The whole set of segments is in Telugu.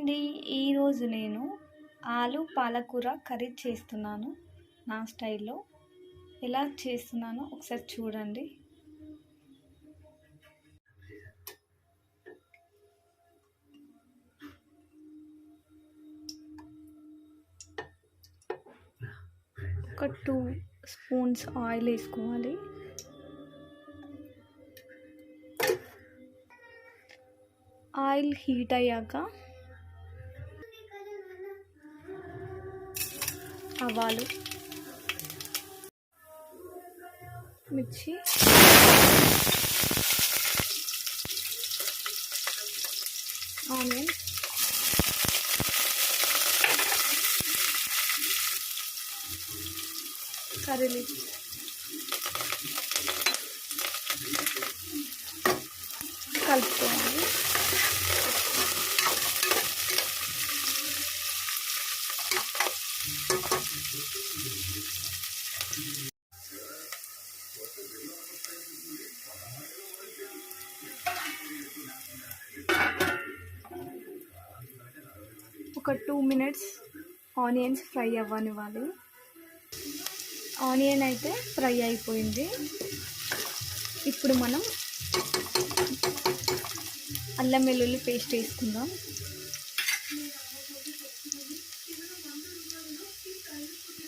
అండి. ఈరోజు నేను ఆలు పాలకూర కర్రీ చేస్తున్నాను. నా స్టైల్లో ఎలా చేస్తున్నానో ఒకసారి చూడండి. ఒక 2 స్పూన్స్ ఆయిల్ వేసుకోవాలి. ఆయిల్ హీట్ అయ్యాక ఆవాలు, మిర్చి, ఆనియన్, కర్రీ లీవ్స్, కలుపుకోవాలి. ఒక 2 మినిట్స్ ఆనియన్స్ ఫ్రై అవ్వనివ్వాలి. ఆనియన్ అయితే ఫ్రై అయిపోయింది. ఇప్పుడు మనం అల్లం వెల్లుల్లి పేస్ట్ వేసుకుందాం.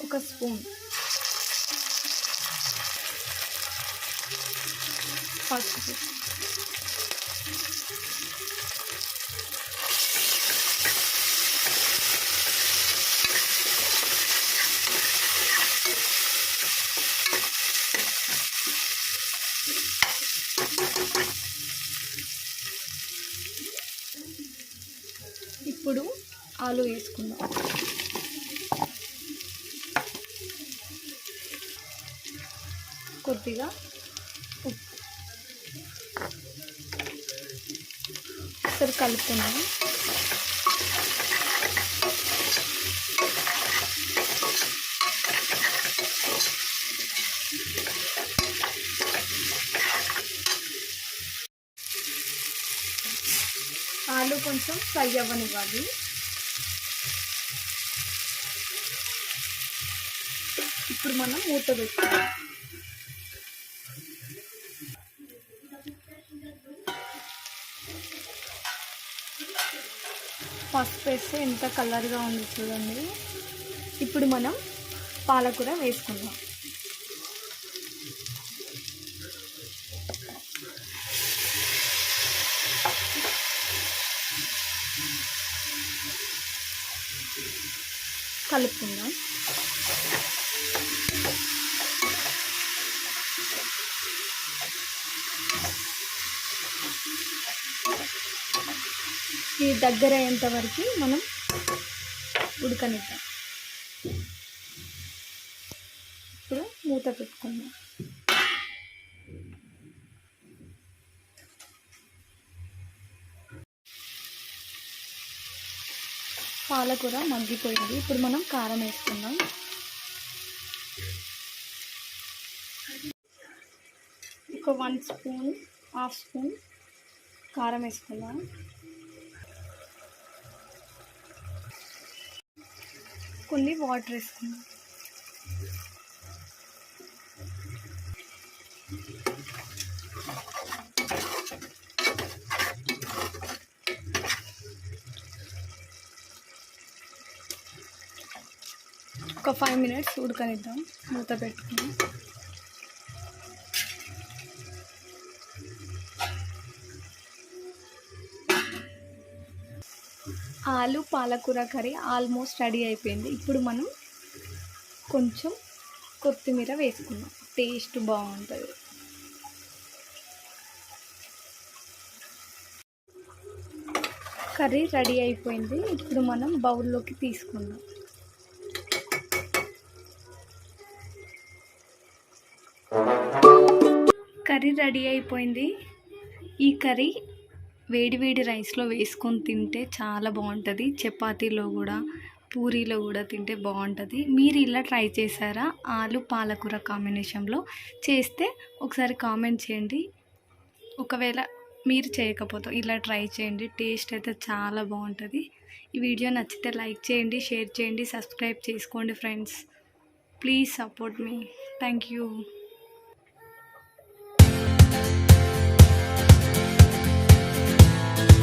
ఒక స్పూన్ పసుపు, ఇప్పుడు ఆలు వేసుకుందాం. కొద్దిగా ఉప్పు, ఒకసారి కలుపుకున్నాము. ఆలు కొంచెం ఫ్రై అవ్వనివ్వాలి. ఇప్పుడు మనం మూత పెట్టుకోవాలి. పసుపు వేస్తే ఎంత కలర్గా ఉంది చూడండి. ఇప్పుడు మనం పాలకూర వేసుకుందాం. కలుపుకుందాం. ఈ దగ్గర అయ్యేంత వరకు మనం ఉడకనిద్దాం. ఇప్పుడు మూత పెట్టుకుందాం. పాలకూర మగ్గిపోయింది. ఇప్పుడు మనం కారం వేసుకుందాం. ఒక 1 స్పూన్, హాఫ్ స్పూన్ కారం వేసుకుందాం. కొన్ని వాటర్ వేసుకుందాం. ఒక 5 మినిట్స్ ఉడకనిద్దాం మూత పెట్టుకుని. ఆలు పాలకూర కర్రీ ఆల్మోస్ట్ రెడీ అయిపోయింది. ఇప్పుడు మనం కొంచెం కొత్తిమీర వేసుకుందాం. టేస్ట్ బాగుంటుంది. కర్రీ రెడీ అయిపోయింది. ఇప్పుడు మనం బౌల్లోకి తీసుకుందాం. కర్రీ రెడీ అయిపోయింది. ఈ కర్రీ వేడి వేడి రైస్లో వేసుకొని తింటే చాలా బాగుంటుంది. చపాతీలో కూడా, పూరీలో కూడా తింటే బాగుంటుంది. మీరు ఇలా ట్రై చేశారా? ఆలు పాలకూర కాంబినేషన్లో చేస్తే ఒకసారి కామెంట్ చేయండి. ఒకవేళ మీరు చేయకపోతే ఇలా ట్రై చేయండి. టేస్ట్ అయితే చాలా బాగుంటుంది. ఈ వీడియో నచ్చితే లైక్ చేయండి, షేర్ చేయండి, సబ్స్క్రైబ్ చేసుకోండి friends. Please support me. Thank you.